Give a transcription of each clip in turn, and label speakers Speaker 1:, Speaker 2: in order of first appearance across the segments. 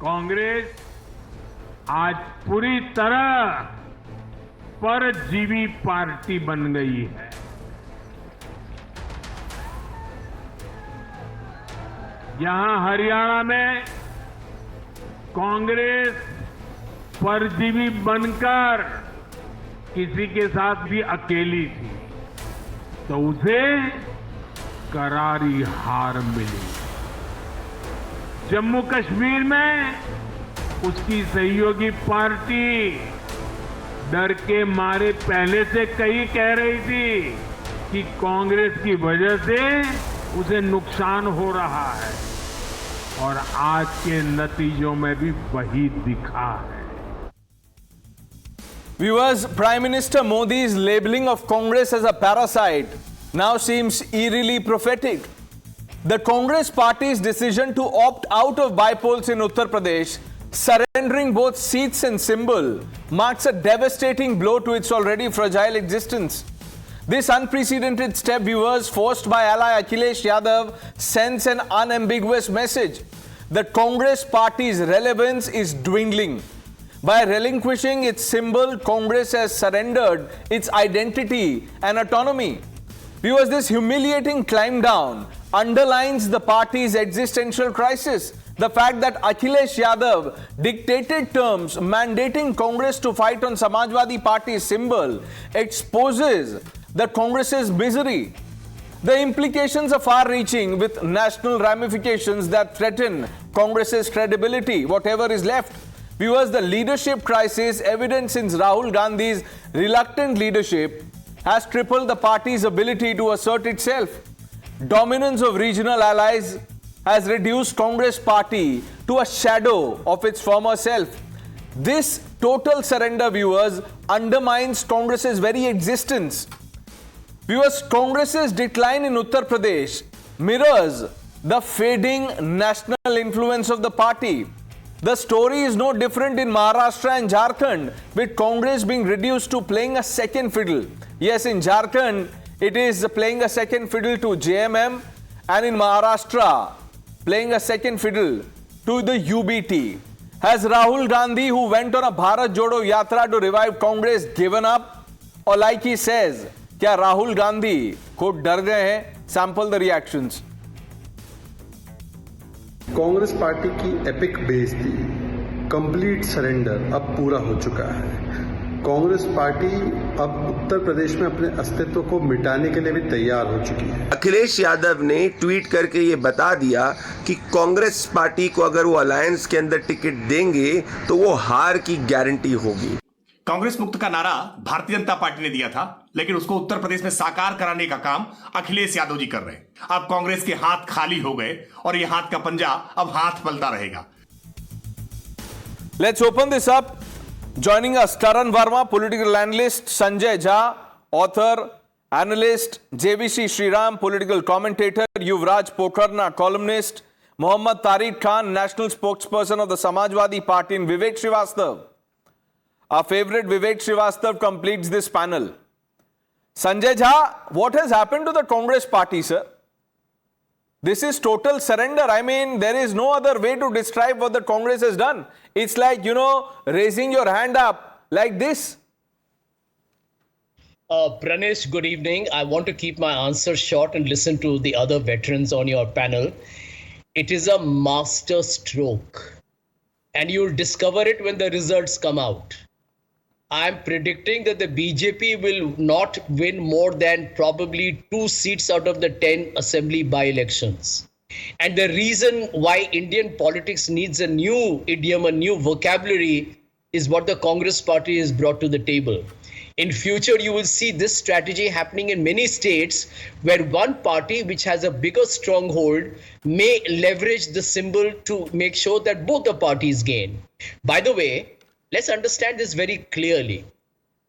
Speaker 1: कांग्रेस आज पूरी तरह परजीवी पार्टी बन गई है। यहां हरियाणा में कांग्रेस परजीवी बनकर किसी के साथ भी अकेली थी तो उसे करारी हार मिली। जम्मू कश्मीर में उसकी सहयोगी पार्टी डर के मारे पहले से कई कह रही थी कि कांग्रेस की वजह से उसे नुकसान हो रहा है और आज के नतीजों में भी वही दिखा है।
Speaker 2: Viewers, Prime Minister Modi's labeling of Congress as a parasite now seems eerily prophetic. The Congress party's decision to opt out of by-polls in Uttar Pradesh, surrendering both seats and symbol, marks a devastating blow to its already fragile existence. This unprecedented step, viewers, forced by ally Akhilesh Yadav, sends an unambiguous message that Congress party's relevance is dwindling. By relinquishing its symbol, Congress has surrendered its identity and autonomy. Viewers, this humiliating climb down underlines the party's existential crisis. The fact that Akhilesh Yadav dictated terms mandating Congress to fight on Samajwadi Party's symbol exposes the Congress's misery. The implications are far-reaching with national ramifications that threaten Congress's credibility, whatever is left. Viewers, the leadership crisis evident since Rahul Gandhi's reluctant leadership has crippled the party's ability to assert itself. Dominance of regional allies has reduced Congress party to a shadow of its former self. This total surrender, viewers, undermines Congress's very existence. Viewers, Congress's decline in Uttar Pradesh mirrors the fading national influence of the party. The story is no different in Maharashtra and Jharkhand, with Congress being reduced to playing a second fiddle. Yes, in Jharkhand, it is playing a second fiddle to JMM, and in Maharashtra, playing a second fiddle to the UBT. Has Rahul Gandhi, who went on a Bharat Jodo Yatra to revive Congress, given up? Or like he says, क्या राहुल गांधी खुद डर गए हैं? Sample the reactions.
Speaker 3: Congress party की epic बेइज्जती, complete surrender अब पूरा हो चुका है। कांग्रेस पार्टी अब उत्तर प्रदेश में अपने अस्तित्व को मिटाने के लिए भी तैयार हो चुकी है।
Speaker 4: अखिलेश यादव ने ट्वीट करके ये बता दिया कि कांग्रेस पार्टी को अगर वो अलायंस के अंदर टिकट देंगे तो वो हार की गारंटी होगी।
Speaker 5: कांग्रेस मुक्त का नारा भारतीय जनता पार्टी ने दिया था, लेकिन उसको उत्तर प्रदेश में साकार कराने का काम अखिलेश यादव जी कर रहे हैं। अब कांग्रेस के हाथ खाली हो गए और ये हाथ का पंजा अब हाथ पलता रहेगा।
Speaker 2: Let's open this up. Joining us, Karan Verma, political analyst, Sanjay Jha, author, analyst, JVC Sriram, political commentator, Yuvraj Pokharna, columnist, Mohammad Tariq Khan, national spokesperson of the Samajwadi Party, and Vivek Srivastava. Our favorite Vivek Srivastava completes this panel. Sanjay Jha, what has happened to the Congress party, sir? This is total surrender. I mean, there is no other way to describe what the Congress has done. It's like, raising your hand up like this.
Speaker 6: Pranesh, good evening. I want to keep my answer short and listen to the other veterans on your panel. It is a master stroke, and you'll discover it when the results come out. I'm predicting that the BJP will not win more than probably 2 seats out of the 10 assembly by-elections. And the reason why Indian politics needs a new idiom, a new vocabulary, is what the Congress party has brought to the table. In future, you will see this strategy happening in many states where one party which has a bigger stronghold may leverage the symbol to make sure that both the parties gain. By the way, let's understand this very clearly.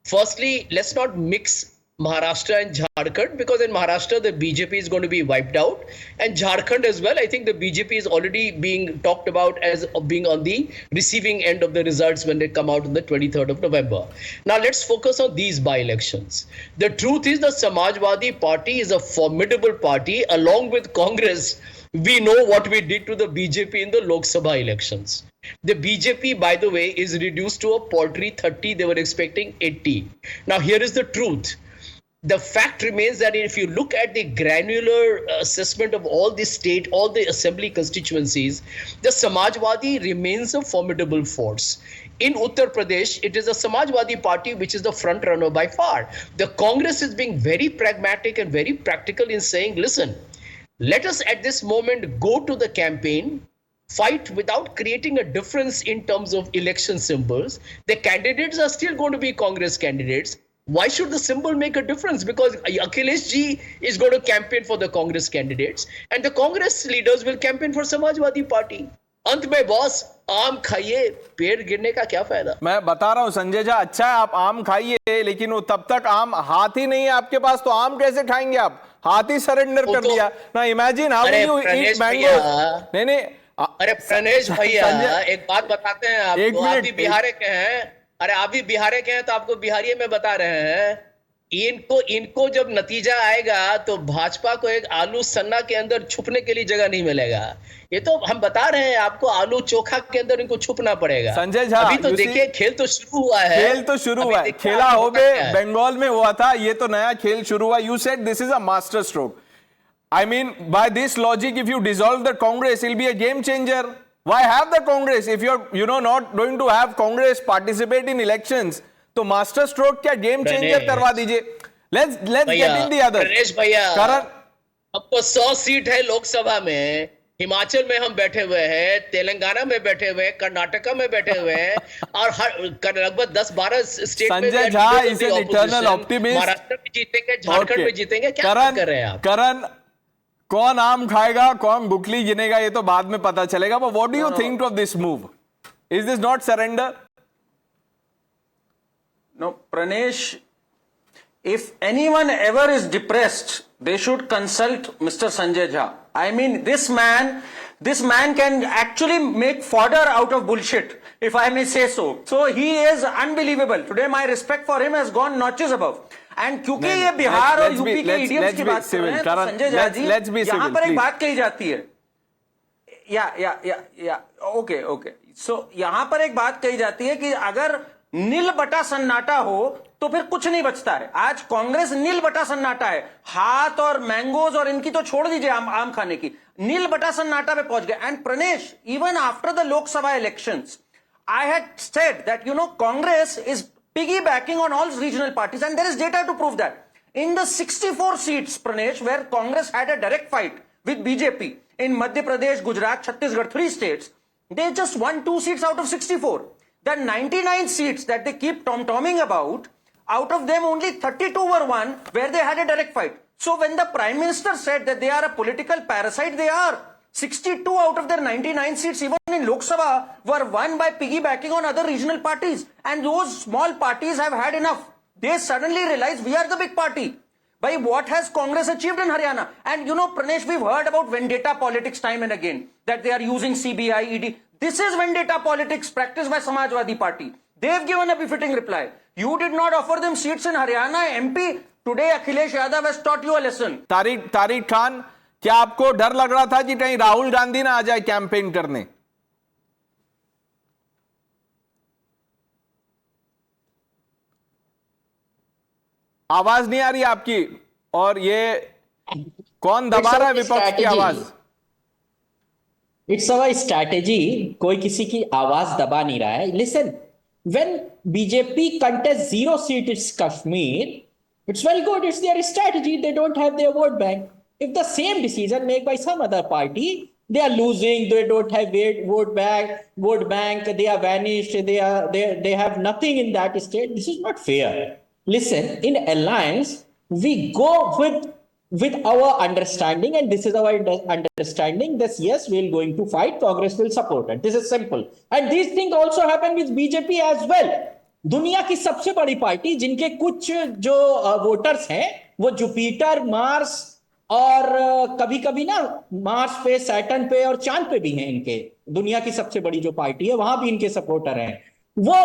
Speaker 6: Firstly, let's not mix Maharashtra and Jharkhand, because in Maharashtra, the BJP is going to be wiped out. And Jharkhand as well, I think the BJP is already being talked about as being on the receiving end of the results when they come out on the 23rd of November. Now, let's focus on these by-elections. The truth is the Samajwadi Party is a formidable party. Along with Congress, we know what we did to the BJP in the Lok Sabha elections. The BJP, by the way, is reduced to a paltry 30. They were expecting 80. Now, here is the truth. The fact remains that if you look at the granular assessment of all the state, all the assembly constituencies, the Samajwadi remains a formidable force. In Uttar Pradesh, it is the Samajwadi Party which is the front runner by far. The Congress is being very pragmatic and very practical in saying, listen, let us at this moment go to the campaign, fight without creating a difference in terms of election symbols. The candidates are still going to be Congress candidates. Why should the symbol make a difference? Because Akhilesh ji is going to campaign for the Congress candidates and the Congress leaders will campaign for Samajwadi Party. अंत में boss आम खाइए, पेड़ गिरने का क्या फायदा?
Speaker 2: मैं बता रहा हूं संजय झा, अच्छा है आप आम खाइए, लेकिन वो तब तक आम हाथ ही नहीं है आपके पास, तो आम कैसे खाएंगे आप? हाथ ही सरेंडर कर दिया ना. Imagine how you eat mango. नहीं
Speaker 6: अरे प्रणेश भैया, एक बात बताते हैं आपको, आप भी बिहार के हैं. अरे आप भी बिहार के हैं तो आपको बिहारी में बता रहे हैं. इनको जब नतीजा आएगा तो भाजपा को एक आलू सन्ना के अंदर छुपने के लिए जगह नहीं मिलेगा. ये तो हम बता रहे हैं आपको, आलू चोखा के अंदर इनको छुपना पड़ेगा.
Speaker 2: संजय झा,
Speaker 6: अभी तो देखिए खेल तो शुरू हुआ है.
Speaker 2: खेल तो शुरू हुआ है, खेला हो गए, बंगाल में हुआ था, ये तो नया खेल शुरू हुआ. You said this is a master stroke. I mean, by this logic, if you dissolve the Congress, it'll be a game changer. Why have the Congress if you're not going to have Congress participate in elections? तो master stroke क्या game changer करवा दीजिए. Let's get in the other.
Speaker 6: Pranesh भैया,
Speaker 2: करण,
Speaker 6: आपको 100 seat है लोकसभा में. हिमाचल में हम बैठे हुए हैं, तेलंगाना में बैठे हुए हैं, कर्नाटका में बैठे हुए हैं और हर लगभग 10-12 स्टेट में.
Speaker 2: Sanjay Jha is an eternal optimist.
Speaker 6: Maharashtra में जीतेंगे, झारखंड में जीतेंगे. क्या कर रहे हैं आप?
Speaker 2: करण, कौन आम खाएगा, कौन गुठली गिनेगा, ये तो बाद में पता चलेगा. But what do you think of this move? Is this not surrender?
Speaker 7: No, Pranesh, if anyone ever is depressed, they should consult Mr. Sanjay Jha. I mean, this man can actually make fodder out of bullshit, if I may say so. So he is unbelievable. Today my respect for him has gone notches above. And क्योंकि ये बिहार और UP के idiots की बात कर रहे हैं, तो संजय झा जी, यहाँ पर एक बात कही जाती है. Okay. So यहाँ पर एक बात कही जाती है कि अगर नील बटा सन्नाटा हो तो फिर कुछ नहीं बचता है. आज कांग्रेस नील बटा सन्नाटा है. हाथ और मैंगोज और इनकी तो छोड़ दीजिए आम खाने की, नील बटा सन्नाटा पे पहुंच गए. And Pranesh, even after the Lok Sabha elections, I had said that, Congress is piggybacking on all regional parties, and there is data to prove that. In the 64 seats, Pranesh, where Congress had a direct fight with BJP in Madhya Pradesh, Gujarat, Chhattisgarh, 3 states, they just won 2 seats out of 64. The 99 seats that they keep tom-tomming about, out of them only 32 were won where they had a direct fight. So when the Prime Minister said that they are a political parasite, they are. 62 out of their 99 seats, even in Lok Sabha, were won by piggybacking on other regional parties. And those small parties have had enough. They suddenly realize we are the big party. By what has Congress achieved in Haryana? And Pranesh, we've heard about vendetta politics time and again, that they are using CBI, ED. This is vendetta politics practiced by Samajwadi Party. They've given a befitting reply. You did not offer them seats in Haryana, MP. Today, Akhilesh Yadav has taught you a lesson.
Speaker 2: Tariq Khan, क्या आपको डर लग रहा था कि कहीं राहुल गांधी ना आ जाए कैंपेन करने? आवाज नहीं आ रही आपकी, और ये कौन दबा रहा है विपक्ष की आवाज?
Speaker 8: It's our strategy. कोई किसी की आवाज दबा नहीं रहा है. Listen, when BJP contest 0 seat it's Kashmir, it's very good. It's their strategy. They don't have their vote bank. If the same decision made by some other party, they are losing. They don't have vote bank. They are vanished. They have nothing in that state. This is not fair. Listen, in alliance, we go with our understanding, and this is our understanding. That yes, we are going to fight. Congress will support it. This is simple. And these things also happen with BJP as well. दुनिया की सबसे बड़ी party, जिनके कुछ जो voters हैं वो Jupiter, Mars और कभी कभी ना मार्स पे, सैटर्न पे और चांद पे भी हैं. इनके दुनिया की सबसे बड़ी जो पार्टी है वहां भी इनके सपोर्टर हैं. वो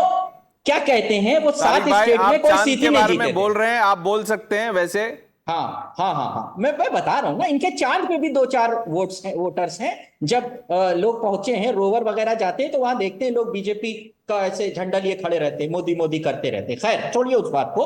Speaker 8: क्या कहते हैं, वो 7 स्टेट में कोई सीट नहीं जीते.
Speaker 2: बोल रहे हैं, आप बोल सकते हैं. वैसे
Speaker 8: हाँ, मैं बता रहा हूँ ना, इनके चांद पे भी 2-4 वोटर्स हैं। जब लोग पहुंचे हैं, रोवर वगैरह जाते हैं तो वहां देखते हैं लोग बीजेपी का ऐसे झंडा लिए खड़े रहते हैं, मोदी मोदी करते रहते हैं। खैर छोड़िए उस बात को।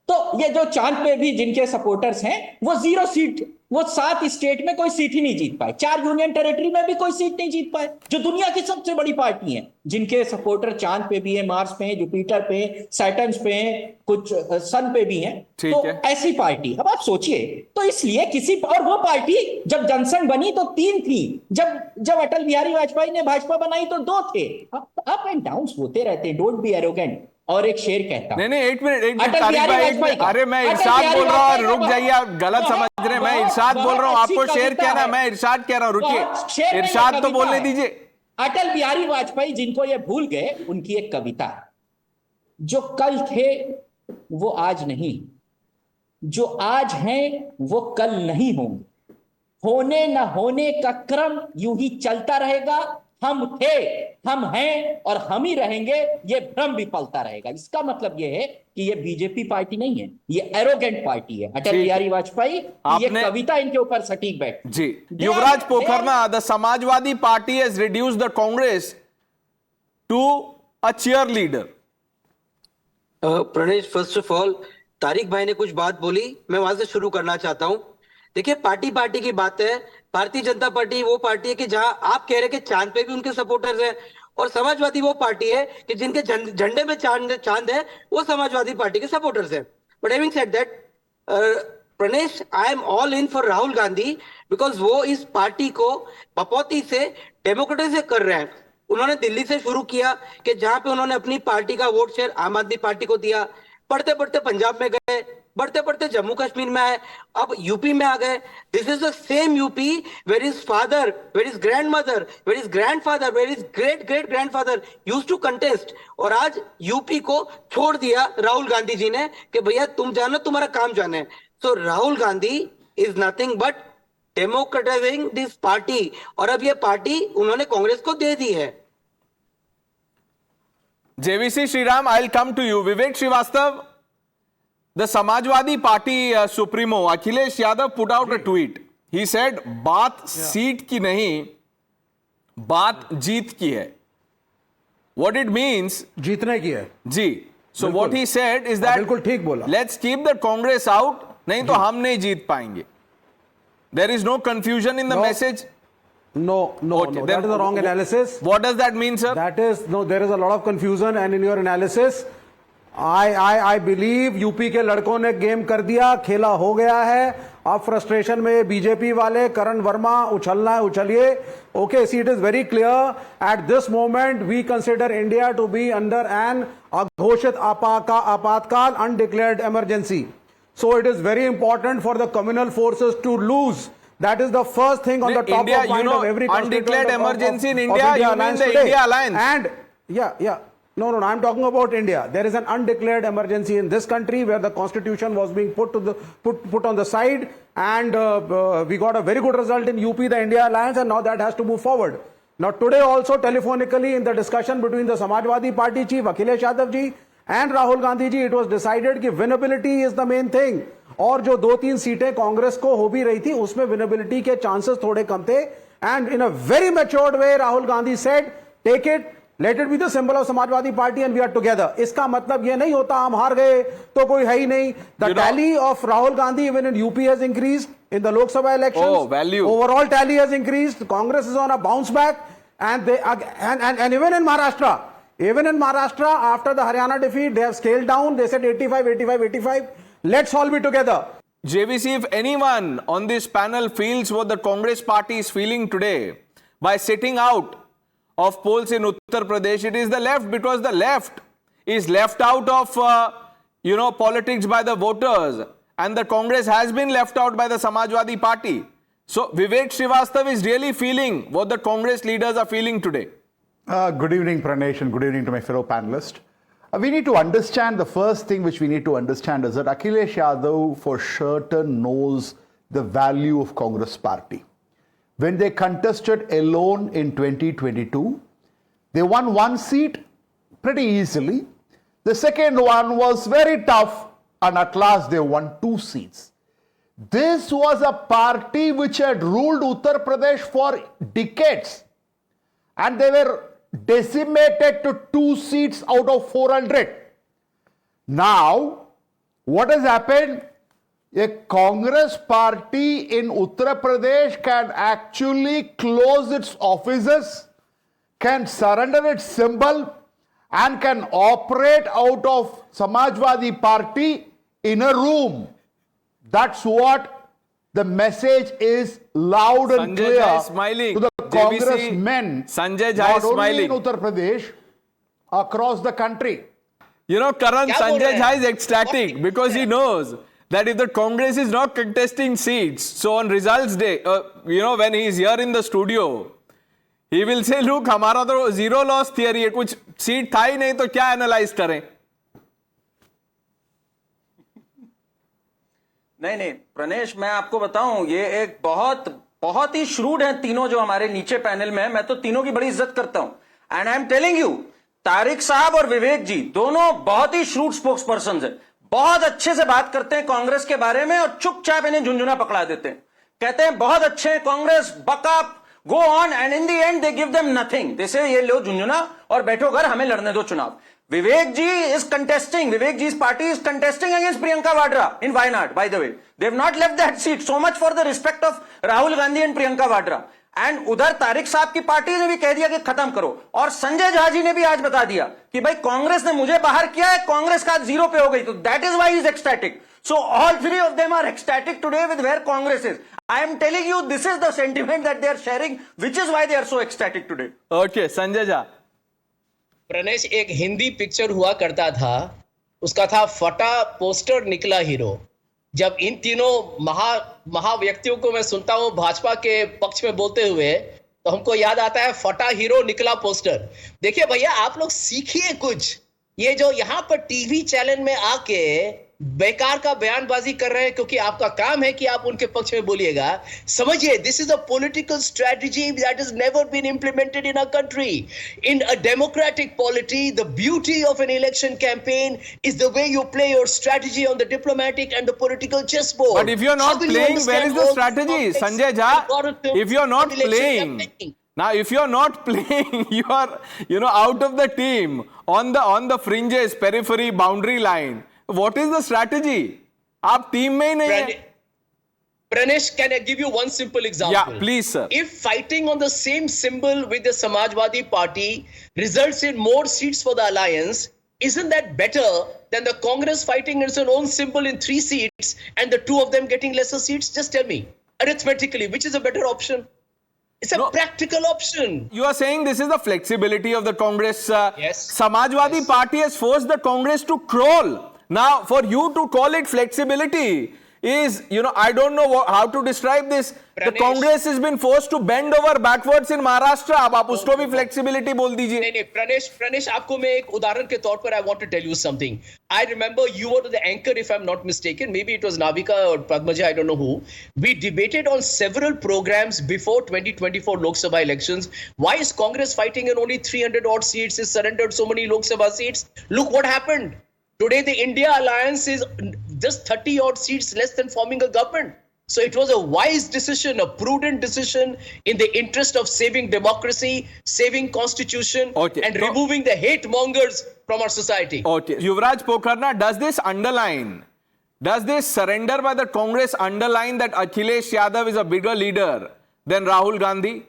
Speaker 8: तो ये जो चांद पे भी जिनके सपोर्टर्स हैं, वो 0 सीट, वो 7 स्टेट में कोई सीट ही नहीं जीत पाए, 4 यूनियन टेरिटरी में भी कोई सीट नहीं जीत पाए, जो दुनिया की सबसे बड़ी पार्टी है, जिनके सपोर्टर चांद पे भी है, मार्स पे है, जुपिटर पे, सैटर्न पे है, कुछ सन पे भी हैं।
Speaker 2: ठीक
Speaker 8: तो
Speaker 2: है।
Speaker 8: ऐसी पार्टी, अब आप सोचिए, तो इसलिए किसी, और वो पार्टी जब जनसंघ बनी तो 3 थी, जब अटल बिहारी वाजपेयी ने भाजपा बनाई तो 2 थे। अप एंड डाउन होते रहते हैं, डोंट बी एरोगेंट। और एक शेर कहता,
Speaker 2: नहीं, एक मिनट
Speaker 8: अटल
Speaker 2: तारिक
Speaker 8: बिहारी
Speaker 2: भाई,
Speaker 8: वाजपेयी का।
Speaker 2: अरे मैं
Speaker 8: अटल
Speaker 2: इरशाद
Speaker 8: बिहारी
Speaker 2: बोल रहा हूँ,
Speaker 8: वाजपेयी
Speaker 2: रुक
Speaker 8: का
Speaker 2: जाइए, आप गलत समझ रहे हैं। मैं इरशाद बोल रहा हूँ, आपको शेर कहना है, मैं इरशाद कह रहा हूँ, रुकिए, इरशाद तो बोलने दीजिए।
Speaker 8: अटल बिहारी वाजपेयी, जिनको ये भूल गए, उनकी एक कविता है, जो कल थे वो आज नहीं, जो आज हैं वो कल नहीं होंगे, होने न होने का क्रम यूं ही चलता रहेगा, हम थे, हम हैं और हम ही रहेंगे, ये भ्रम भी पलता रहेगा। इसका मतलब ये है कि ये बीजेपी पार्टी नहीं है, ये एरोगेंट पार्टी है। अटल बिहारी वाजपेयी, ये कविता इनके ऊपर सटीक बैठ
Speaker 2: ji. Yuvraj Pokharna, the Samajwadi party has reduced the Congress to a cheerleader.
Speaker 9: Pranesh, first of all Tariq भाई ने कुछ बात बोली, मैं वहां से शुरू करना चाहता हूं। देखिए, पार्टी की बात है। भारतीय जनता पार्टी वो पार्टी है कि जहां आप कह रहे कि चांद पे भी उनके सपोर्टर्स हैं, और समाजवादी वो पार्टी है कि जिनके झंडे में चांद है, वो समाजवादी पार्टी के सपोर्टर्स हैं। But having said that, Pranesh, I am all in for Rahul Gandhi, because वो इस पार्टी को बपौती से डेमोक्रेसी से कर रहे हैं। उन्होंने दिल्ली से शुरू किया कि जहां पे उन्होंने अपनी पार्टी का वोट शेयर आम आदमी पार्टी को दिया, बढ़ते बढ़ते पंजाब में गए, बढ़ते बढ़ते जम्मू कश्मीर में आए, अब यूपी में आ गए। This is the same UP where is father, where is grand mother, where is grandfather, where is great great grandfather used to contest. और आज यूपी को छोड़ दिया राहुल गांधी जी ने कि भैया तुम जानो, तुम्हारा काम जाने। So Rahul Gandhi is nothing but democratising this party, और अब ये पार्टी उन्होंने कांग्रेस को दे दी है।
Speaker 2: JVC Sriram, I'll come to you. Vivek Srivastava, the Samajwadi Party Supremo Akhilesh Yadav put out a tweet. He said, बात सीट की नहीं, बात जीत की है. What it means?
Speaker 10: जीतने की है
Speaker 2: जी. So what he said is that
Speaker 10: बिल्कुल ठीक बोला.
Speaker 2: Let's keep the Congress out. नहीं तो हम नहीं जीत पाएंगे. There is no confusion in the message.
Speaker 10: No,
Speaker 2: Okay,
Speaker 10: that is the wrong analysis.
Speaker 2: What does that mean, sir?
Speaker 10: That is, no, there is a lot of confusion, and in your analysis, I believe UP के लड़कों ने game कर दिया, खेला हो गया है। अब फ्रस्ट्रेशन में बीजेपी वाले, करण वर्मा, उछलना है उछलिए। Okay, see, it is very clear. At this moment, we consider India to be under an अघोषित आपातकाल, undeclared emergency. So it is very important for the communal forces to lose. That is the first thing on the top
Speaker 2: India,
Speaker 10: of mind of every
Speaker 2: undeclared emergency in India,
Speaker 10: of
Speaker 2: you mean the India alliance?
Speaker 10: And yeah. No, I'm talking about India. There is an undeclared emergency in this country where the constitution was being put on the side, and we got a very good result in UP, the India alliance, and now that has to move forward. Now today also telephonically in the discussion between the Samajwadi Party chief Akhilesh Yadav ji and Rahul Gandhi ji, it was decided कि winnability is the main thing. और जो 2-3 सीटें कांग्रेस को हो भी रही थी, उसमें विनेबिलिटी के चांसेस थोड़े कम थे, and in a very matured way Rahul Gandhi said, take it, let it be the symbol of Samajwadi Party and we are together. इसका मतलब ये नहीं होता हम हार गए तो कोई है ही नहीं. The tally of Rahul Gandhi even in UP has increased in the Lok Sabha elections. Overall tally has increased. Congress is on a bounce back, and even in Maharashtra, after the Haryana defeat, they have scaled down. They said 85. Let's all be together.
Speaker 2: JVC, if anyone on this panel feels what the Congress party is feeling today by sitting out of polls in Uttar Pradesh, it is the left, because the left is left out of, politics by the voters, and the Congress has been left out by the Samajwadi Party. So Vivek Srivastava is really feeling what the Congress leaders are feeling today.
Speaker 11: Good evening, Pranesh, and good evening to my fellow panelists. We need to understand, the first thing which we need to understand is that Akhilesh Yadav for certain knows the value of Congress party. When they contested alone in 2022, they won 1 seat pretty easily. The second one was very tough, and at last they won 2 seats. This was a party which had ruled Uttar Pradesh for decades, and they were decimated to 2 seats out of 400. Now, what has happened? A Congress party in Uttar Pradesh can actually close its offices, can surrender its symbol, and can operate out of Samajwadi Party in a room. That's what the message is, loud and
Speaker 2: Sanjay
Speaker 11: clear
Speaker 2: Jha is smiling.
Speaker 11: to the
Speaker 2: JVC,
Speaker 11: congressmen,
Speaker 2: Sanjay Jha
Speaker 11: not
Speaker 2: is
Speaker 11: only
Speaker 2: smiling.
Speaker 11: in Uttar Pradesh, across the country.
Speaker 2: You know, Karan,
Speaker 6: Kya bol
Speaker 2: Sanjay
Speaker 6: rahe
Speaker 2: Jha
Speaker 6: hain?
Speaker 2: is ecstatic because he knows that if the Congress is not contesting seats, so on results day, when he is here in the studio, he will say, look, हमारा तो zero loss theory है, कुछ seat था ही नहीं तो क्या analyse करें?
Speaker 7: नहीं प्रणेश, मैं आपको बताऊं, ये एक बहुत ही श्रूड हैं तीनों जो हमारे नीचे पैनल में है। मैं तो तीनों की बड़ी इज्जत करता हूं। And I am telling you, Tariq साहब और विवेक जी दोनों बहुत ही श्रूड स्पोक्स पर्सन है। बहुत अच्छे से बात करते हैं कांग्रेस के बारे में और चुपचाप इन्हें झुंझुना पकड़ा देते हैं। कहते हैं बहुत अच्छे हैं Congress, backup, go on, and in the and they give them nothing. जैसे ये लो झुंझुना और बैठो घर, हमें लड़ने दो चुनाव। Vivek ji is contesting. Vivek ji's party is contesting against Priyanka Vadra in Wayanad, by the way. They have not left that seat. So much for the respect of Rahul Gandhi and Priyanka Vadra. And उधर तारिक साहब की party ने भी कह दिया कि खत्म करो। और संजय झा जी ने भी आज बता दिया कि भाई कांग्रेस ने मुझे बाहर किया है, कांग्रेस का 0 पे हो गई। तो that is why he is ecstatic. So all three of them are ecstatic today with where Congress is. I am telling you, this is the sentiment that they are sharing, which is why they are so ecstatic today.
Speaker 2: Okay, Sanjay Jha.
Speaker 6: Pranesh, एक Hindi picture हुआ करता था, उसका था फटा poster निकला hero. जब इन तीनों महा व्यक्तियों को मैं सुनता हूं भाजपा के पक्ष में बोलते हुए, तो हमको याद आता है फटा हीरो निकला पोस्टर। देखिए भैया, आप लोग सीखिए कुछ। ये जो यहां पर टीवी चैनल में आके बेकार का बयानबाजी कर रहे हैं क्योंकि आपका काम है कि आप उनके पक्ष में बोलिएगा। समझिए, this is a political strategy that has never been implemented in a country. In a democratic polity, the beauty of an election campaign is the way you play your strategy on the diplomatic and the political chess board.
Speaker 2: But if you're not playing, where is the strategy, Sanjay Jha? If you're not playing, now if you're not playing, you are out of the team, on the fringes, periphery, boundary line. What is the strategy? आप team में ही नहीं है।
Speaker 6: Pranesh, can I give you one simple example?
Speaker 2: Yeah, please, sir.
Speaker 6: If fighting on the same symbol with the Samajwadi Party results in more seats for the alliance, isn't that better than the Congress fighting its own symbol in 3 seats and the 2 of them getting lesser seats? Just tell me, arithmetically, which is a better option? It's a practical option.
Speaker 2: You are saying this is the flexibility of the Congress.
Speaker 6: Yes.
Speaker 2: Samajwadi Party has forced the Congress to crawl. Now, for you to call it flexibility is, I don't know how to describe this. The Congress has been forced to bend over backwards in Maharashtra. अब आप उसको भी flexibility बोल दीजिए।
Speaker 6: नहीं, प्रणेश, आपको मैं एक उदाहरण के तौर पर I want to tell you something. I remember you were the anchor, if I'm not mistaken. Maybe it was Navika or Padmaja, I don't know who. We debated on several programs before 2024 Lok Sabha elections. Why is Congress fighting in only 300 odd seats? Is surrendered so many Lok Sabha seats? Look what happened. Today, the India alliance is just 30 odd seats less than forming a government. So it was a wise decision, a prudent decision in the interest of saving democracy, saving constitution, and removing the hate mongers from our society.
Speaker 2: Okay. Yuvraj Pokharna, does this surrender by the Congress underline that Akhilesh Yadav is a bigger leader than Rahul Gandhi?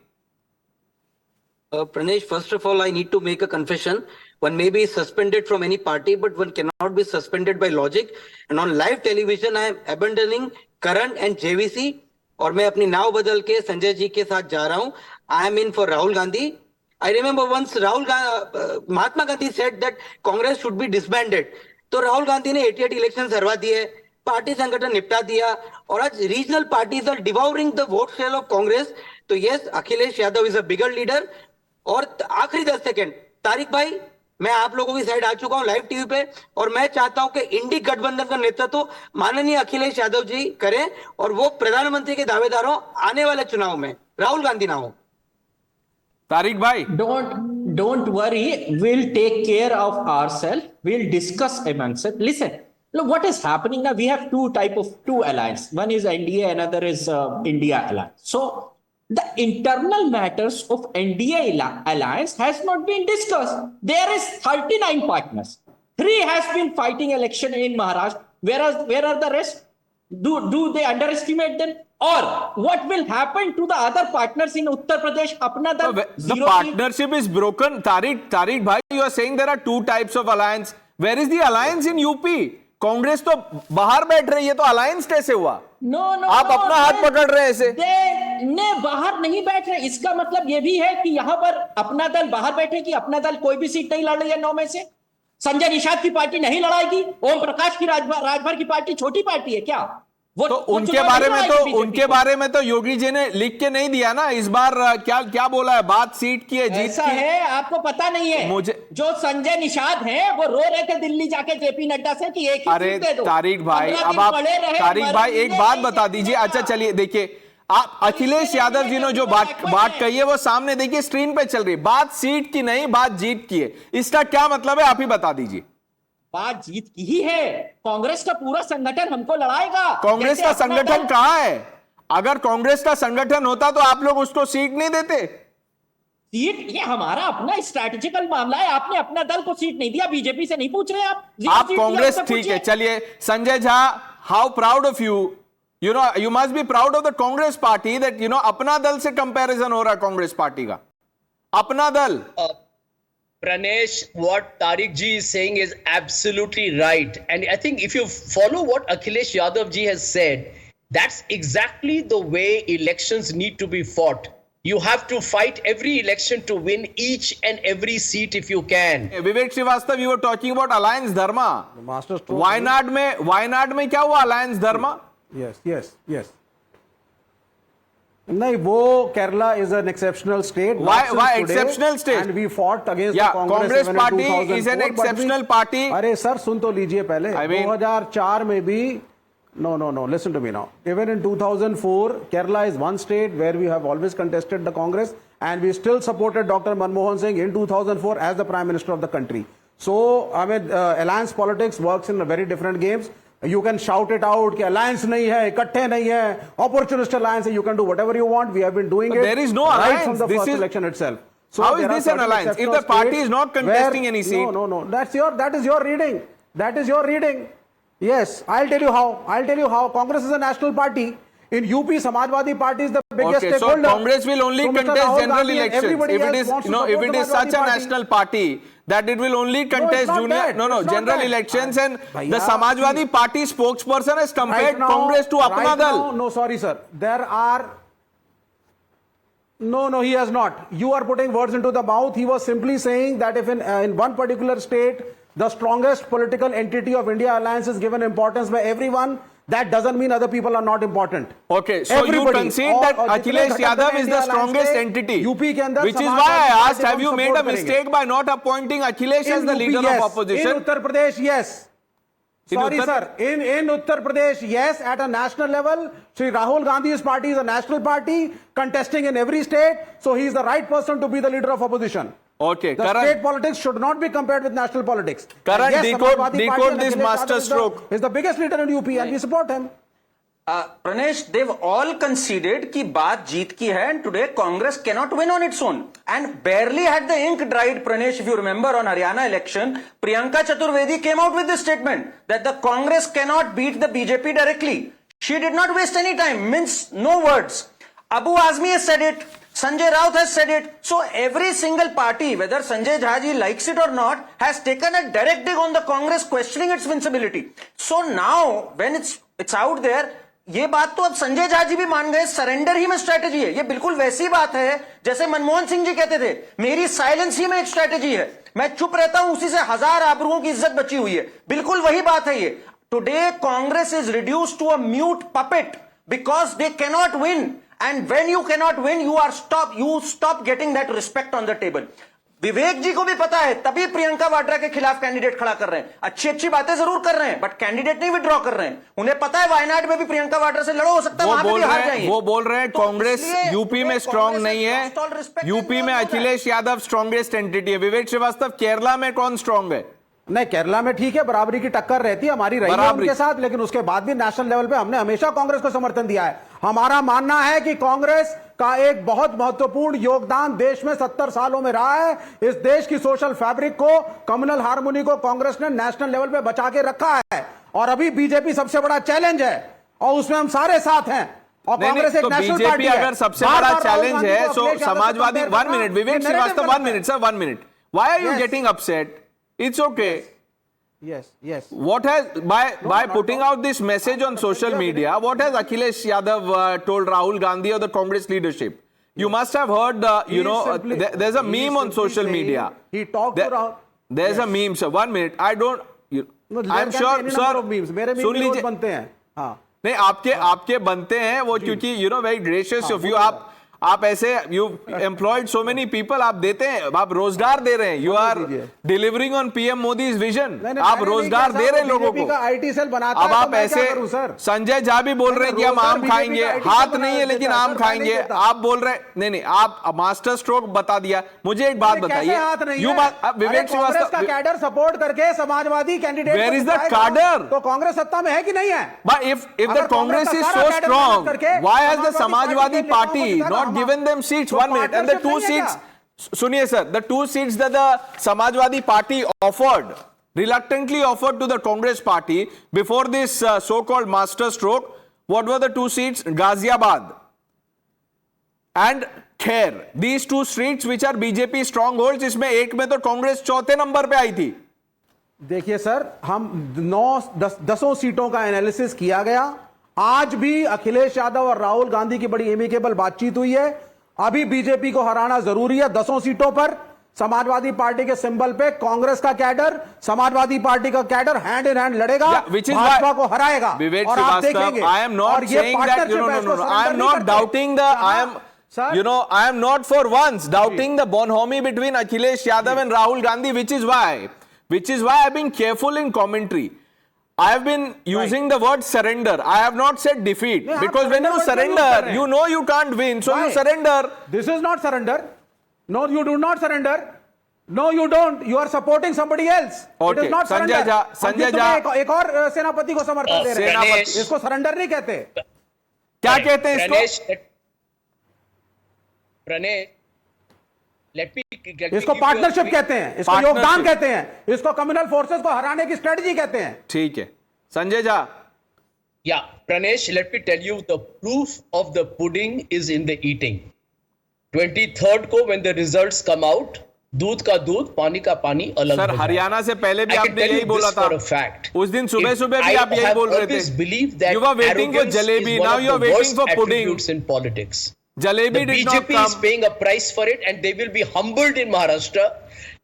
Speaker 9: Pranesh, first of all, I need to make a confession. One may be suspended from any party, but one cannot be suspended by logic. And on live television, I am abandoning Karan and JVC. और मैं अपनी नाव बदल के संजय जी के साथ जा रहा हूं. I am in for Rahul Gandhi. I remember once Mahatma Gandhi said that Congress should be disbanded. तो राहुल गांधी ने 88 इलेक्शन हरवा दिए, पार्टी संगठन निपटा दिया, और आज regional parties are devouring the vote share of Congress. तो yes, Akhilesh Yadav is a bigger leader. और आखिरी 10 सेकंड, तारिक भाई, मैं आप लोगों की साइड आ चुका हूं लाइव टीवी पे, और मैं चाहता हूं कि इंडी गठबंधन का नेतृत्व माननीय अखिलेश यादव जी करें, और वो प्रधानमंत्री के दावेदार हो आने वाले चुनाव में, राहुल गांधी ना हो.
Speaker 2: तारिक भाई,
Speaker 8: don't worry, we'll take care of ourselves. We'll discuss amongst us. Listen, Look, what is happening now? We have two alliance. One is NDA, another is India alliance. So the internal matters of NDA alliance has not been discussed. There is 39 partners. 3 has been fighting election in Maharashtra. Where are the rest? Do they underestimate them? Or what will happen to the other partners in Uttar Pradesh? Apna Dal,
Speaker 2: The partnership is broken. Tariq bhai, you are saying there are 2 types of alliance. Where is the alliance in UP? Congress तो बाहर बैठ रही है, तो alliance कैसे हुआ? आप अपना हाथ पकड़ रहे हैं ऐसे?
Speaker 8: ने बाहर नहीं बैठ रहे, इसका मतलब ये भी है कि यहाँ पर अपना दल बाहर बैठेगी, अपना दल कोई भी सीट नहीं लड़ रही है 9 में से। संजय निषाद की पार्टी नहीं लड़ाएगी, ओम प्रकाश की राजभर की पार्टी छोटी पार्टी है क्या?
Speaker 2: तो उनके बारे में तो योगी जी ने लिख के नहीं दिया ना इस बार। क्या बोला है? बात सीट की है, जीत
Speaker 8: ऐसा
Speaker 2: की
Speaker 8: है, आपको पता नहीं है।
Speaker 2: मुझे
Speaker 8: जो संजय निषाद हैं वो रो रहे थे दिल्ली जाके जेपी नड्डा से कि एक ही
Speaker 2: अरे
Speaker 8: सीट दे दो।
Speaker 2: तारिक भाई, अब आप तारिक भाई एक बात बता दीजिए। अच्छा चलिए, देखिए आप अखिलेश यादव जी ने जो बात कही है वो सामने देखिए स्क्रीन पे चल रही है। बात सीट की नहीं, बात जीत की है। इसका क्या मतलब है, आप ही बता दीजिए।
Speaker 8: बात जीत की ही है। कांग्रेस का पूरा संगठन हमको लड़ाएगा।
Speaker 2: कांग्रेस का संगठन कहां है? अगर कांग्रेस का संगठन होता तो आप लोग उसको सीट नहीं देते।
Speaker 8: सीट ये हमारा अपना स्ट्रैटेजिकल मामला है। आपने अपना दल को सीट नहीं दिया, बीजेपी से नहीं पूछ रहे आप
Speaker 2: कांग्रेस ठीक है। चलिए Sanjay Jha, how proud of you, you must be proud of the Congress party that अपना दल से कंपैरिजन हो रहा है कांग्रेस पार्टी का, अपना दल।
Speaker 6: Pranesh, what Tariq ji is saying is absolutely right. And I think if you follow what Akhilesh Yadav ji has said, that's exactly the way elections need to be fought. You have to fight every election to win each and every seat if you can.
Speaker 2: Vivek Srivastava, you were talking about Alliance Dharma.
Speaker 10: Master stroke.
Speaker 2: Wayanad में क्या हुआ Alliance Dharma?
Speaker 10: Yes. नहीं, वो Kerala is an exceptional state.
Speaker 2: Why exceptional state?
Speaker 10: And we fought against
Speaker 2: the
Speaker 10: Congress
Speaker 2: party is an exceptional party.
Speaker 10: अरे sir सुन तो लीजिए पहले। 2004 में भी no, listen to me now. Even in 2004, Kerala is one state where we have always contested the Congress, and we still supported Dr. Manmohan Singh in 2004 as the Prime Minister of the country. So, I mean, alliance politics works in a very different games. You can shout it out कि alliance नहीं है, इकट्ठे नहीं है, opportunist alliance है. You can do whatever you want. We have been doing it.
Speaker 2: There is no
Speaker 10: right
Speaker 2: alliance.
Speaker 10: from the first election itself. So
Speaker 2: how is this an alliance? If the party is not contesting any seat,
Speaker 10: no. That is your reading. That is your reading. Yes, I'll tell you how. Congress is a national party. In UP, Samajwadi Party is the biggest stakeholder.
Speaker 2: So Congress will only contest general elections. If it is such a national party that it will only contest general elections, and the Samajwadi Party spokesperson has compared Congress to Apna Dal.
Speaker 10: No, sorry sir. There are No, he has not. You are putting words into the mouth. He was simply saying that if in one particular state, the strongest political entity of India Alliance is given importance by everyone, that doesn't mean other people are not important.
Speaker 2: Okay, so you concede that Akhilesh Yadav is the strongest entity, which is why I asked, have you made a mistake by not appointing Akhilesh as the leader of opposition?
Speaker 10: In Uttar Pradesh, yes. Sorry, sir. In Uttar Pradesh, yes, at a national level, Shri Rahul Gandhi's party is a national party contesting in every state, so he is the right person to be the leader of opposition.
Speaker 2: Okay,
Speaker 10: the state politics should not be compared with national politics.
Speaker 2: Karan, yes, decode this master stroke.
Speaker 10: He is the biggest leader in UP and we support him.
Speaker 7: Pranesh, they've all conceded कि बात जीत की है, and today Congress cannot win on its own. And barely had the ink dried, Pranesh, if you remember on Haryana election, Priyanka Chaturvedi came out with this statement that the Congress cannot beat the BJP directly. She did not waste any time, mince no words. Abu Azmi has said it. Sanjay Raut has said it. So every single party, whether Sanjay Jha likes it or not, has taken a direct dig on the Congress, questioning its vincibility. So now, when it's out there, ये बात तो अब संजय झा जी भी मान गए, surrender ही में strategy है. ये बिल्कुल वैसी बात है जैसे मनमोहन सिंह जी कहते थे, मेरी साइलेंस ही में एक स्ट्रेटेजी है, मैं चुप रहता हूं, उसी से हजार आबरुओं की इज्जत बची हुई है. बिल्कुल वही बात है ये. Today Congress is reduced to a mute puppet because they cannot win. And when you cannot win, you stop getting that respect on the table. विवेक जी को भी पता है, तभी प्रियंका वाड्रा के खिलाफ कैंडिडेट खड़ा कर रहे हैं. अच्छी बातें जरूर कर रहे हैं, बट कैंडिडेट नहीं विड्रॉ कर रहे हैं. उन्हें पता है वायनाड में भी प्रियंका वाड्रा से लड़ो, हो सकता है वहां पे भी हार जाएंगे.
Speaker 2: वो बोल रहे हैं कांग्रेस यूपी में स्ट्रांग नहीं है. यूपी में अखिलेश यादव स्ट्रॉन्गेस्ट एंटिटी है. विवेक श्रीवास्तव, केरला में कौन स्ट्रांग है?
Speaker 10: नहीं, केरला में ठीक है, बराबरी की टक्कर रहती है, हमारी रही है
Speaker 2: बराबरी।
Speaker 10: उनके साथ, लेकिन उसके बाद भी नेशनल लेवल पे हमने हमेशा कांग्रेस को समर्थन दिया है। हमारा मानना है कि कांग्रेस का एक बहुत महत्वपूर्ण योगदान देश में 70 सालों में रहा है। इस देश की सोशल फैब्रिक को, कम्युनल हार्मोनी को कांग्रेस ने नेशनल लेवल पे बचा के रखा है, और अभी बीजेपी सबसे बड़ा चैलेंज है और उसमें हम सारे साथ हैं। और कांग्रेस एक
Speaker 2: तो
Speaker 10: नेशनल
Speaker 2: बीजेपी
Speaker 10: पार्टी है।
Speaker 2: अगर सबसे
Speaker 10: बार-बार
Speaker 2: बड़ा
Speaker 10: राहुल
Speaker 2: चैलेंज
Speaker 10: गांधी
Speaker 2: है,
Speaker 10: को
Speaker 2: सो
Speaker 10: अखिलेश यादव से
Speaker 2: समाजवादी,
Speaker 10: compare
Speaker 2: 1
Speaker 10: करना,
Speaker 2: minute, विवेक
Speaker 10: ये
Speaker 2: Srivastava,
Speaker 10: narrative
Speaker 2: 1 minute, sir, 1 minute. Why are you
Speaker 10: Yes.
Speaker 2: getting upset? It's okay.
Speaker 10: Yes.
Speaker 2: What has, by putting out this message on social media, what has Akhilesh Yadav told Rahul Gandhi or the Congress leadership? You must have heard, there's a meme on social media.
Speaker 10: He talked to Rahul.
Speaker 2: There's a meme, sir. 1 minute. I don't, I'm sure, sir,
Speaker 10: मेरे
Speaker 2: सुन
Speaker 10: meme
Speaker 2: लीजिए।
Speaker 10: बनते हैं। हाँ,
Speaker 2: नहीं, आपके बनते हैं वो, क्योंकि you know very gracious of you, आप ऐसे, you employed so many people, आप देते हैं, आप रोजगार दे रहे हैं, you are delivering on PM Modi's vision, आप रोजगार दे रहे हैं लोगों को।
Speaker 10: आईटी सेल बनाता
Speaker 2: अब
Speaker 10: है,
Speaker 2: आप
Speaker 10: तो मैं क्या
Speaker 2: ऐसे,
Speaker 10: करूं, सर?
Speaker 2: संजय झा भी बोल रहे हैं कि हम
Speaker 10: रोजगार
Speaker 2: आम
Speaker 10: बीजेपी
Speaker 2: खाएंगे,
Speaker 10: का IT
Speaker 2: हाथ
Speaker 10: सेल
Speaker 2: नहीं है
Speaker 10: बना
Speaker 2: लेकिन
Speaker 10: देता है,
Speaker 2: आम
Speaker 10: सर,
Speaker 2: खाएंगे।
Speaker 10: नहीं देता।
Speaker 2: आप बोल रहे, नहीं, आप मास्टर स्ट्रोक बता दिया। मुझे एक बात
Speaker 10: कैसे
Speaker 2: बताइए,
Speaker 10: हाथ नहीं
Speaker 2: यू
Speaker 10: है?
Speaker 2: बात, विवेक
Speaker 10: अरे कांग्रेस का
Speaker 2: श्रीवास्तव,
Speaker 10: कैडर सपोर्ट करके समाजवादी कैंडिडेट
Speaker 2: Where
Speaker 10: को
Speaker 2: is the
Speaker 10: जिताएगा,
Speaker 2: cadre?
Speaker 10: तो कांग्रेस सत्ता में है कि नहीं है?
Speaker 2: but if the
Speaker 10: अगर
Speaker 2: Congress
Speaker 10: कांग्रेस
Speaker 2: is
Speaker 10: का
Speaker 2: so
Speaker 10: सारा कैडर
Speaker 2: strong,
Speaker 10: मेहनत करके
Speaker 2: why has the
Speaker 10: Samajwadi
Speaker 2: Samajwadi
Speaker 10: party
Speaker 2: Party
Speaker 10: के नेताओं को
Speaker 2: not
Speaker 10: जिताएगा?
Speaker 2: given them seats?
Speaker 10: तो
Speaker 2: 1 minute, and the
Speaker 10: partnership
Speaker 2: 2
Speaker 10: नहीं है
Speaker 2: seats, Suniye sir, the 2 seats that the Samajwadi Party offered, reluctantly offered to the Congress Party before this so-called master stroke, what were the 2 seats? Ghaziabad and Khair. These 2 seats which are BJP strongholds, इसमें एक में तो कांग्रेस चौथे number पे आई थी।
Speaker 10: देखिए sir, हम 9-10 सीटों का एनालिसिस किया गया। आज भी अखिलेश यादव और राहुल गांधी की बड़ी एमिकेबल बातचीत हुई है। अभी बीजेपी को हराना जरूरी है 10 सीटों पर। समाजवादी पार्टी के सिंबल पे कांग्रेस का कैडर, समाजवादी पार्टी का कैडर हैंड इन हैंड लड़ेगा, भाजपा को हराएगा।
Speaker 2: विवेक
Speaker 10: और आप
Speaker 2: श्रीवास्तव,
Speaker 10: देखेंगे,
Speaker 2: I am not
Speaker 10: और ये
Speaker 2: saying that,
Speaker 10: partnership है, इसको
Speaker 2: I am
Speaker 10: surrender
Speaker 2: not
Speaker 10: नहीं
Speaker 2: doubting the,
Speaker 10: करते।
Speaker 2: I am not for once doubting the bonhomie between Akhilesh Yadav and Rahul Gandhi, which is why I've been careful in commentary. I have been using the word surrender. I have not said defeat, because when you surrender, you know you can't win, so you surrender.
Speaker 10: This is not surrender. No, you do not surrender. No, you don't. You are supporting somebody else.
Speaker 2: Okay.
Speaker 10: It is not
Speaker 2: Sanjay
Speaker 10: surrender.
Speaker 2: Jha,
Speaker 10: हम
Speaker 2: Sanjay
Speaker 10: तुम्हें
Speaker 2: Jha,
Speaker 10: एक और सेनापति को समर्थन दे रहे हैं।
Speaker 6: प्रणेश,
Speaker 10: इसको सरेंडर नहीं कहते।
Speaker 2: क्या कहते हैं इसको?
Speaker 6: प्रणेश, let me
Speaker 10: इसको पार्टनरशिप कहते हैं, इसको
Speaker 2: Partnership.
Speaker 10: योगदान कहते हैं, इसको कम्युनल फोर्सेस को हराने की स्ट्रेटजी कहते हैं।
Speaker 2: ठीक है, Sanjay Jha.
Speaker 6: Yeah, Pranesh, let me tell you, the proof of the pudding is in the eating. 23rd को when the results come out, दूध का दूध, पानी का पानी अलग
Speaker 2: सर,
Speaker 6: हो जाएगा।
Speaker 2: हरियाणा से पहले भी
Speaker 6: I can
Speaker 2: आपने
Speaker 6: tell you
Speaker 2: यही बोला
Speaker 6: this
Speaker 2: था।
Speaker 6: for a fact.
Speaker 2: उस दिन सुबह सुबह भी
Speaker 6: I
Speaker 2: आप यही
Speaker 6: have
Speaker 2: बोल रहे
Speaker 6: always
Speaker 2: थे।
Speaker 6: believed that
Speaker 2: You were waiting for
Speaker 6: arrogance
Speaker 2: jalebi,
Speaker 6: is one
Speaker 2: now
Speaker 6: of
Speaker 2: you are
Speaker 6: the
Speaker 2: waiting
Speaker 6: worst
Speaker 2: for pudding.
Speaker 6: attributes in politics.
Speaker 2: Jalebi
Speaker 6: The
Speaker 2: did not
Speaker 6: BJP is
Speaker 2: come.
Speaker 6: paying a price for it, and they will be humbled in Maharashtra.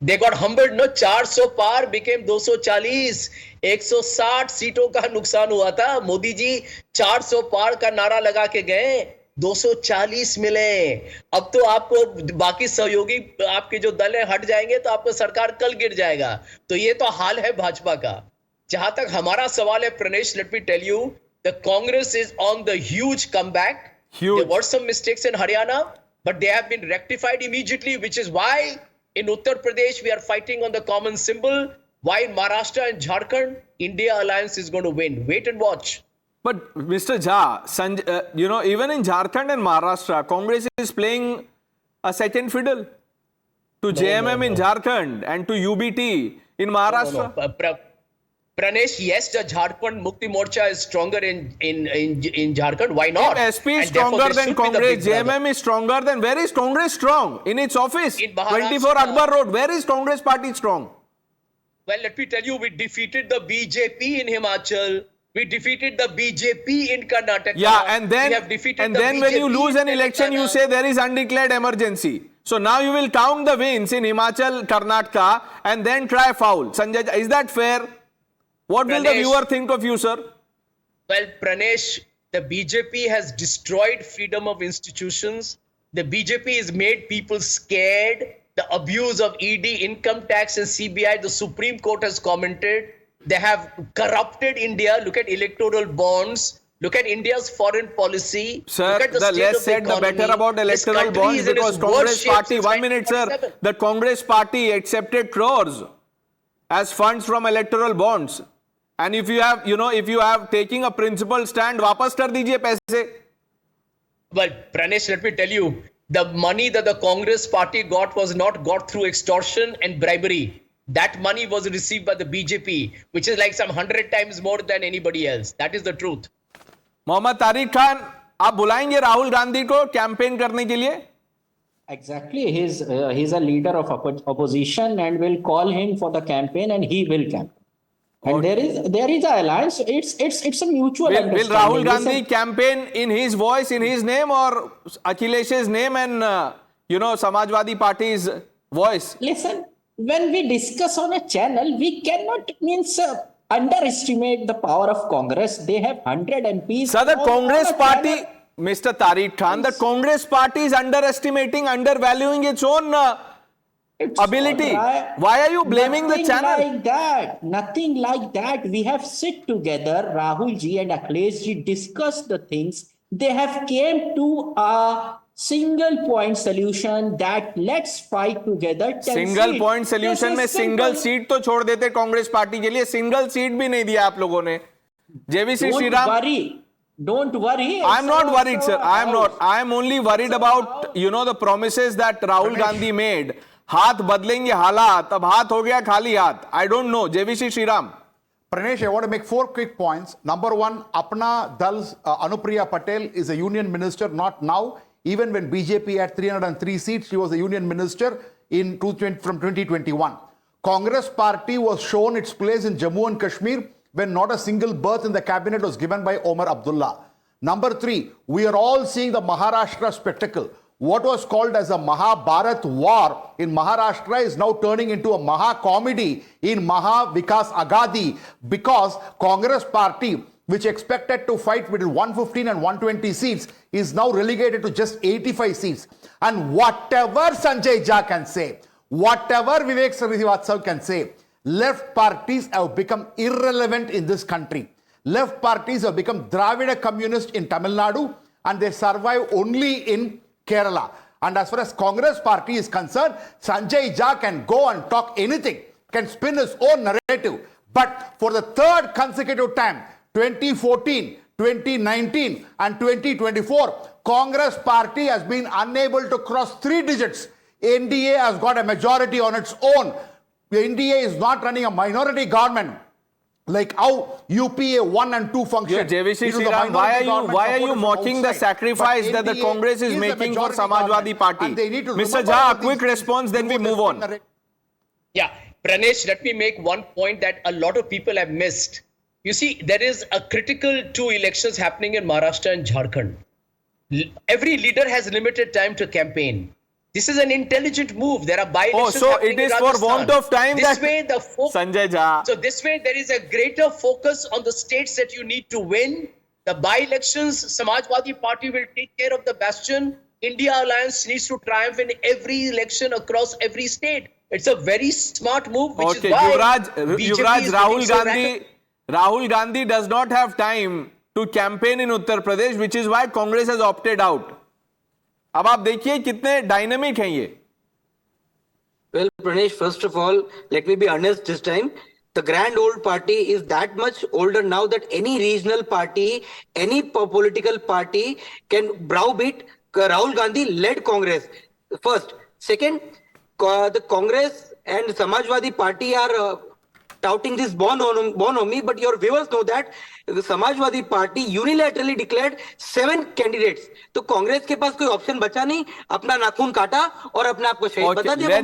Speaker 6: They got humbled. No, 400 par became 240. 160 सीटों का नुकसान हुआ था। मोदी जी 400 पार का नारा लगा के गए, 240 मिले। अब तो आपको बाकी सहयोगी आपके जो दल है हट जाएंगे, तो आपको सरकार कल गिर जाएगा। तो ये तो हाल है भाजपा का। जहां तक हमारा सवाल है, Pranesh, let me tell you, the Congress is on the huge comeback. There were some mistakes in Haryana, but they have been rectified immediately, which is why in Uttar Pradesh we are fighting on the common symbol. Why in Maharashtra and Jharkhand, India Alliance is going to win. Wait and watch.
Speaker 2: But Mr. Jha, even in Jharkhand and Maharashtra, Congress is playing a second fiddle to JMM in Jharkhand and to UBT in Maharashtra.
Speaker 6: No. Pranesh, yes, the Jharkhand Mukti Morcha is stronger in Jharkhand. Why not?
Speaker 2: If SP is
Speaker 6: And therefore
Speaker 2: stronger
Speaker 6: they
Speaker 2: than
Speaker 6: should be the
Speaker 2: Congress,
Speaker 6: big brother.
Speaker 2: JMM is stronger, then where is Congress strong? In its office,
Speaker 6: In Maharashtra.
Speaker 2: 24 Akbar Road, where is Congress party strong?
Speaker 6: Well, let me tell you, we defeated the BJP in Himachal. We defeated the BJP in Karnataka.
Speaker 2: Yeah, and then,
Speaker 6: we have defeated the
Speaker 2: when you
Speaker 6: BJP
Speaker 2: lose
Speaker 6: in
Speaker 2: an election, you
Speaker 6: Telangana.
Speaker 2: say there is undeclared emergency. So now you will count the wins in Himachal, Karnataka, and then try foul. Sanjay, is that fair? What will the
Speaker 6: Pranesh,
Speaker 2: viewer think of you, sir?
Speaker 6: Well, Pranesh, the BJP has destroyed freedom of institutions. The BJP has made people scared. The abuse of ED, income tax, and CBI, the Supreme Court has commented. They have corrupted India. Look at electoral bonds. Look at India's foreign policy.
Speaker 2: Sir,
Speaker 6: Look at the
Speaker 2: the
Speaker 6: state
Speaker 2: less
Speaker 6: of the
Speaker 2: said, the
Speaker 6: economy.
Speaker 2: better about
Speaker 6: This
Speaker 2: electoral
Speaker 6: country
Speaker 2: bonds,
Speaker 6: is in
Speaker 2: because
Speaker 6: its worst
Speaker 2: Congress
Speaker 6: shape
Speaker 2: party,
Speaker 6: since
Speaker 2: 1 minute, sir,
Speaker 6: 1947.
Speaker 2: the Congress party accepted crores. as funds from electoral bonds. And if you have, if you have taking a principled stand, वापस कर दीजिए पैसे.
Speaker 6: Well, Pranesh, let me tell you, the money that the Congress party got was not got through extortion and bribery. That money was received by the BJP, which is like some 100 times more than anybody else. That is the truth.
Speaker 2: Mohammad Tariq Khan, आप बुलाएंगे राहुल गांधी को campaign करने के लिए?
Speaker 8: Exactly. He's a leader of opposition, and we'll call him for the campaign, and he will campaign. And there is an alliance. It's a mutual understanding.
Speaker 2: Will Rahul Gandhi campaign in his voice, in his name, or Akhilesh's name and Samajwadi Party's voice?
Speaker 8: Listen, when we discuss on a channel, we cannot underestimate the power of Congress. They have 100 MPs.
Speaker 2: So the Congress party, Mr. Tariq Khan, the Congress party is undervaluing its own ability. Why are you blaming the channel?
Speaker 8: Nothing like that. We have sit together, Rahul ji and Akhilesh ji discussed the things. They have came to a single point solution that let's fight together.
Speaker 2: Single point solution में single seat तो छोड़ देते Congress party के लिए, single seat भी नहीं दिया आप लोगों ने. JVC Sriram.
Speaker 8: Don't worry.
Speaker 2: I'm not worried, sir. I'm not. I'm only worried about, the promises that Rahul Gandhi made. हाथ बदलेंगे हालात, अब हाथ हो गया खाली हाथ. I don't know. JVC Sriram.
Speaker 11: Pranesh, I want to make 4 quick points. Number one, Apna Dal's Anupriya Patel is a union minister, not now. Even when BJP had 303 seats, she was a union minister from 2021. Congress party was shown its place in Jammu and Kashmir when not a single berth in the cabinet was given by Omar Abdullah. Number 3, we are all seeing the Maharashtra spectacle. What was called as a Mahabharat war in Maharashtra is now turning into a Maha-comedy in Maha Vikas Agadi, because Congress party, which expected to fight between 115 and 120 seats, is now relegated to just 85 seats. And whatever Sanjay Jha can say, whatever Vivek Srivastava can say, left parties have become irrelevant in this country. Left parties have become Dravida communist in Tamil Nadu, and they survive only in Kerala. And as far as Congress party is concerned, Sanjay Jha can go and talk anything, can spin his own narrative. But for the third consecutive time, 2014, 2019 and 2024, Congress party has been unable to cross 3 digits. NDA has got a majority on its own. The NDA is not running a minority government like how UPA 1 and 2 function.
Speaker 2: JVC Sriram, why are you mocking the sacrifice that the Congress is making for Samajwadi Party? Mr. Jha, a quick response, then we move on.
Speaker 6: Yeah, Pranesh, let me make one point that a lot of people have missed. You see, there is a critical 2 elections happening in Maharashtra and Jharkhand. Every leader has limited time to campaign. This is an intelligent move. There are by-elections
Speaker 2: so
Speaker 6: happening
Speaker 2: it is
Speaker 6: in
Speaker 2: for
Speaker 6: Rajasthan.
Speaker 2: want of time
Speaker 6: this
Speaker 2: that
Speaker 6: way
Speaker 2: Sanjay Jha.
Speaker 6: So this way there is a greater focus on the states that you need to win. The by-elections, Samajwadi Party will take care of the bastion. India Alliance needs to triumph in every election across every state. It's a very smart move, which is why
Speaker 2: Yuvraj, Rahul Gandhi does not have time to campaign in Uttar Pradesh, which is why Congress has opted out. अब आप देखिए कितने dynamic हैं ये.
Speaker 9: Well, Pranesh, first of all, let me be honest this time. The grand old party is that much older now that any regional party, any political party can browbeat Rahul Gandhi-led Congress. First. Second, the Congress and Samajwadi Party are touting this born on me, but your viewers know that the Samajwadi Party unilaterally declared 7 candidates. तो कांग्रेस के पास कोई option बचा नहीं, अपना नाखून काटा और अपने आप को शहीद बता दिया.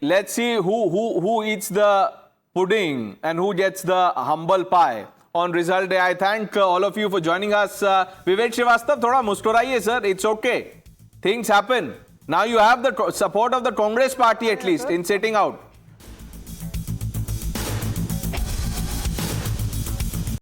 Speaker 2: Let's see who eats the pudding and who gets the humble pie on result day. I thank all of you for joining us. Vivek Srivastava, थोड़ा मुस्कुराइए sir. It's okay. Things happen. Now you have the support of the Congress party at least in sitting out.